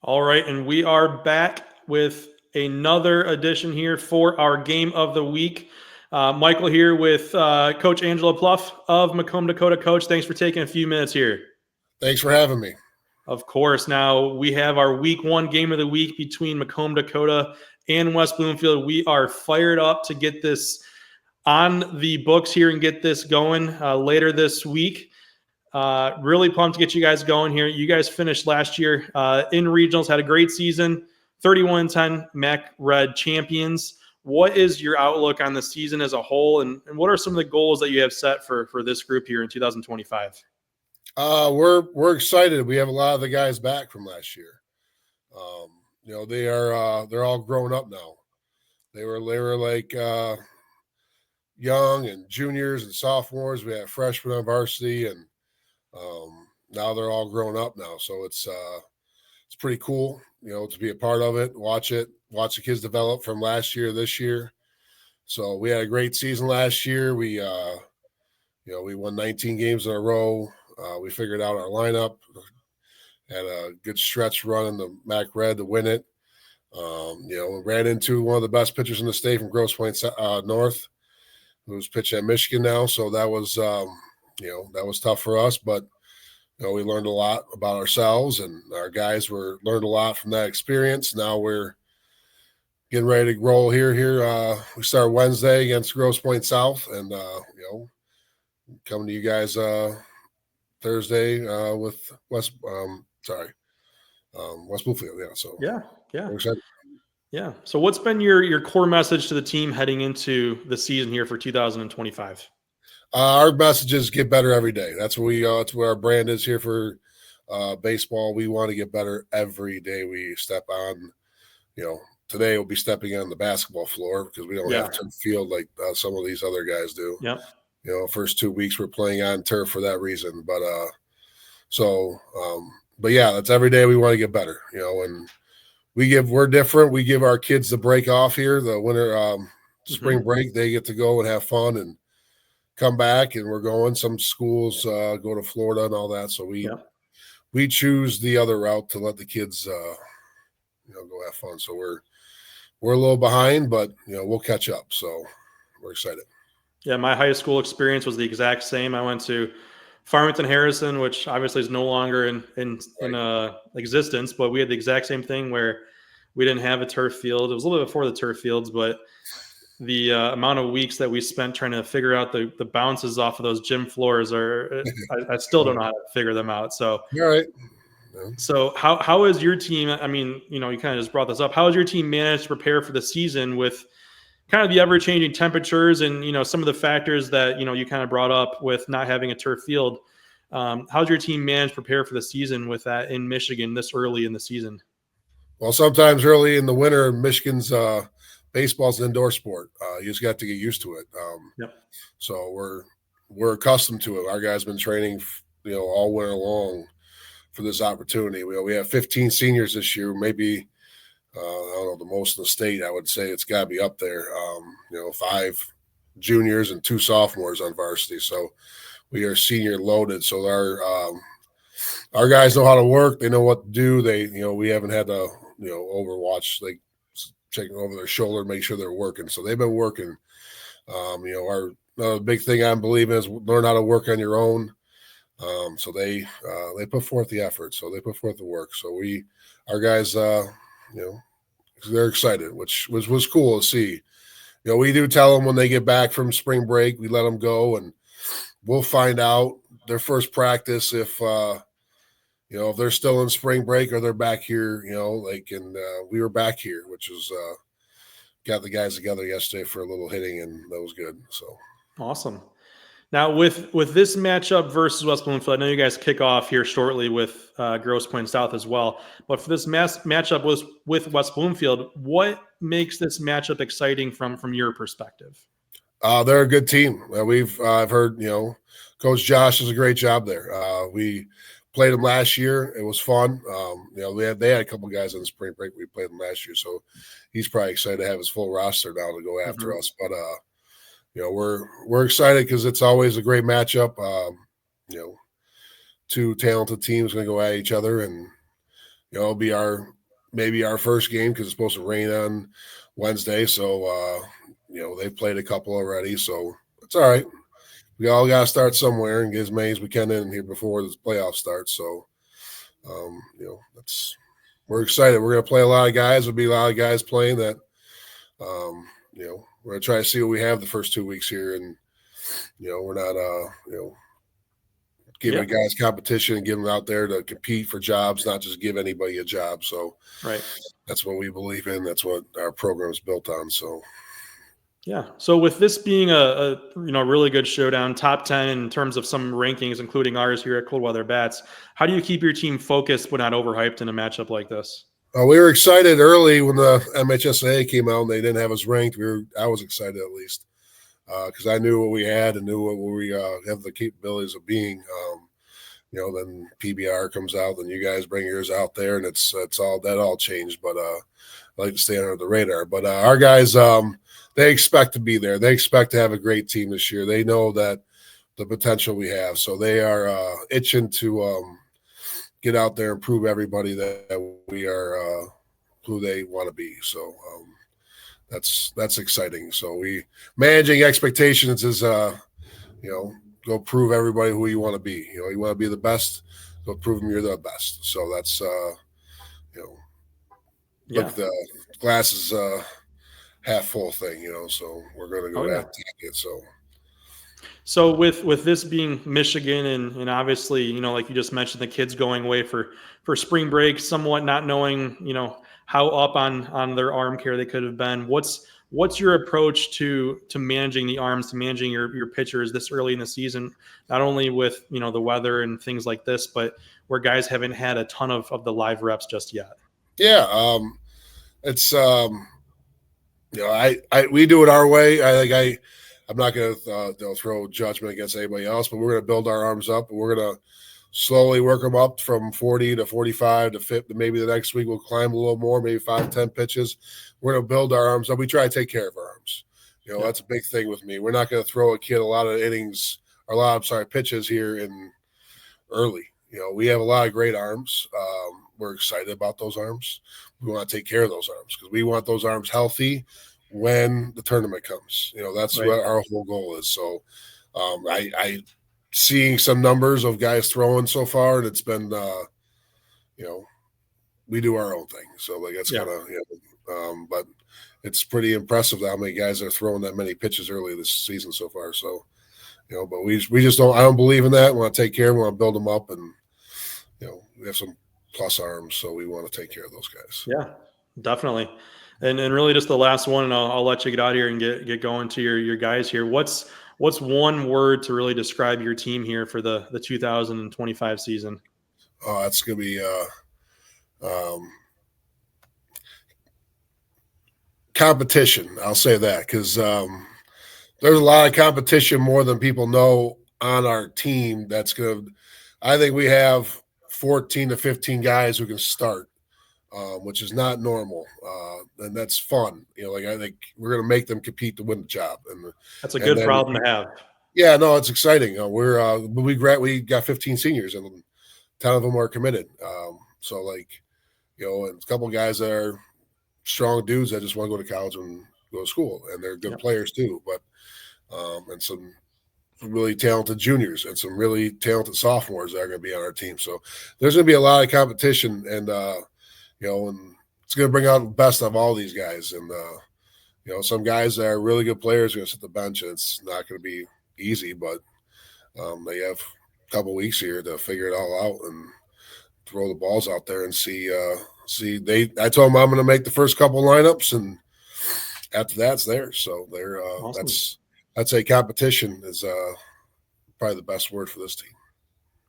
All right, and we are back with another edition here for our game of the week. Michael here with Coach Angelo Plouffe of Macomb Dakota. Coach, thanks for taking a few minutes here. Thanks for having me. Of course. Now we have our week one game of the week between Macomb Dakota and West Bloomfield. We are fired up to get this on the books here and get this going later this week. Really pumped to get you guys going here. You guys finished last year in regionals, had a great season, 31-10 MAC Red champions. What is your outlook on the season as a whole, and what are some of the goals that you have set for this group here in 2025? We're excited. We have a lot of the guys back from last year. They're all grown up now. They were like young and juniors and sophomores. We have freshmen on varsity, and now they're all grown up now. So it's pretty cool, to be a part of it, watch the kids develop from last year to this year. So we had a great season last year. We won 19 games in a row. We figured out our lineup, had a good stretch run in the MAC Red to win it. We ran into one of the best pitchers in the state from Grosse Pointe North, who's pitching at Michigan now. So that was, that was tough for us, but we learned a lot about ourselves, and our guys learned a lot from that experience. Now we're getting ready to roll here. We start Wednesday against Grosse Pointe South, and coming to you guys Thursday with West Bloomfield. Yeah. So yeah. We're excited. Yeah. So what's been your core message to the team heading into the season here for 2025? Our message is get better every day. That's what that's what our brand is here for baseball. We want to get better every day we step on. Today we'll be stepping on the basketball floor because we don't have to field like some of these other guys do. Yep. First 2 weeks we're playing on turf for that reason. But that's every day we want to get better. And we're different. We give our kids the break off here, the winter spring break. They get to go and have fun and come back, and we're going. Some schools go to Florida and all that. So we choose the other route to let the kids go have fun. So we're a little behind, but we'll catch up. So we're excited. Yeah, my high school experience was the exact same. I went to Farmington Harrison, which obviously is no longer in existence, but we had the exact same thing where we didn't have a turf field. It was a little bit before the turf fields, but the amount of weeks that we spent trying to figure out the bounces off of those gym floors I still don't know how to figure them out. So you're right. So how is your team? I mean, you kind of just brought this up. How has your team managed to prepare for the season with kind of the ever-changing temperatures and, some of the factors that, you kind of brought up with not having a turf field? How's your team managed to prepare for the season with that in Michigan this early in the season? Well, sometimes early in the winter, Michigan's baseball's an indoor sport. You just got to get used to it. So we're accustomed to it. Our guys have been training, all winter long for this opportunity. We have 15 seniors this year, maybe I don't know, the most in the state. I would say it's got to be up there. 5 juniors and 2 sophomores on varsity. So we are senior loaded. So our guys know how to work. They know what to do. We haven't had to overwatch, like checking over their shoulder, make sure they're working. So they've been working. Our big thing I'm believing is learn how to work on your own. So they put forth the effort. So they put forth the work. So our guys, they're excited, which was cool to see. We do tell them when they get back from spring break, we let them go, and we'll find out their first practice if they're still in spring break or they're back here. We were back here, which was got the guys together yesterday for a little hitting, and that was good. So awesome. Now, with this matchup versus West Bloomfield, I know you guys kick off here shortly with Grosse Pointe South as well. But for this matchup with West Bloomfield, what makes this matchup exciting from your perspective? They're a good team. I've heard Coach Josh does a great job there. We played them last year. It was fun. They had a couple guys on the spring break. We played them last year, so he's probably excited to have his full roster now to go after us. But we're excited because it's always a great matchup. 2 talented teams going to go at each other, and it'll be maybe our first game because it's supposed to rain on Wednesday. So, they've played a couple already. So it's all right. We all got to start somewhere and get as many as we can in here before the playoff starts. So, we're excited. We're going to play a lot of guys. There'll be a lot of guys playing that, we're going to try to see what we have the first 2 weeks here. And, we're not, giving guys competition and getting them out there to compete for jobs, not just give anybody a job. So that's what we believe in. That's what our program is built on. So. Yeah. So with this being a really good showdown, top 10 in terms of some rankings, including ours here at Cold Weather Bats, how do you keep your team focused but not overhyped in a matchup like this? We were excited early when the MHSAA came out and they didn't have us ranked. I was excited at least because I knew what we had and knew what we have the capabilities of being. Then PBR comes out, then you guys bring yours out there, and it's all changed. But I like to stay under the radar. But our guys, they expect to be there. They expect to have a great team this year. They know that the potential we have, so they are itching to get out there and prove everybody that we are who they want to be. So that's exciting. So we managing expectations is go prove everybody who you want to be. You want to be the best, go prove them you're the best. So that's look at the glasses half full thing, so we're going to go take it. So with this being Michigan and obviously, like you just mentioned, the kids going away for spring break, somewhat not knowing, how up on their arm care they could have been. What's your approach to managing the arms, to managing your pitchers this early in the season, not only with, the weather and things like this, but where guys haven't had a ton of the live reps just yet? Yeah. It's, we do it our way. I'm not going to throw judgment against anybody else, but we're going to build our arms up and we're going to slowly work them up from 40 to 45 to 50. Maybe the next week we'll climb a little more, maybe 5-10 pitches. We're going to build our arms up. We try to take care of our arms. That's a big thing with me. We're not going to throw a kid a lot of pitches here in early. We have a lot of great arms. We're excited about those arms. We want to take care of those arms because we want those arms healthy when the tournament comes. That's what our whole goal is. So I seeing some numbers of guys throwing so far, and it's been, we do our own thing. So that's kind of, but it's pretty impressive how many guys are throwing that many pitches early this season so far. So, but we just don't, I don't believe in that. We want to take care of them. We want to build them up and, we have some plus arms, so we want to take care of those guys. Yeah, definitely. And really just the last one, and I'll let you get out of here and get going to your guys here. What's one word to really describe your team here for the 2025 season? Oh, that's going to be competition. I'll say that because there's a lot of competition more than people know on our team. That's good. I think we have 14 to 15 guys who can start, which is not normal. And that's fun. I think we're going to make them compete to win the job. And that's a good problem to have. Yeah, no, it's exciting. We got 15 seniors and 10 of them are committed. And a couple of guys that are strong dudes that just want to go to college and go to school, and they're good players too. But and some really talented juniors and some really talented sophomores that are going to be on our team. So there's going to be a lot of competition, and and it's going to bring out the best of all these guys. And some guys that are really good players are going to sit the bench, and it's not going to be easy, but they have a couple weeks here to figure it all out and throw the balls out there and see. I told them I'm going to make the first couple lineups, and after that's theirs. So they're awesome. I'd say competition is probably the best word for this team.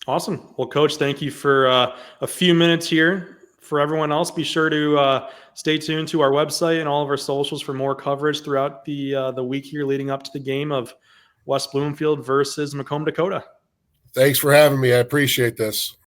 Awesome. Well, Coach, thank you for a few minutes here. For everyone else, be sure to stay tuned to our website and all of our socials for more coverage throughout the week here leading up to the game of West Bloomfield versus Macomb Dakota. Thanks for having me. I appreciate this.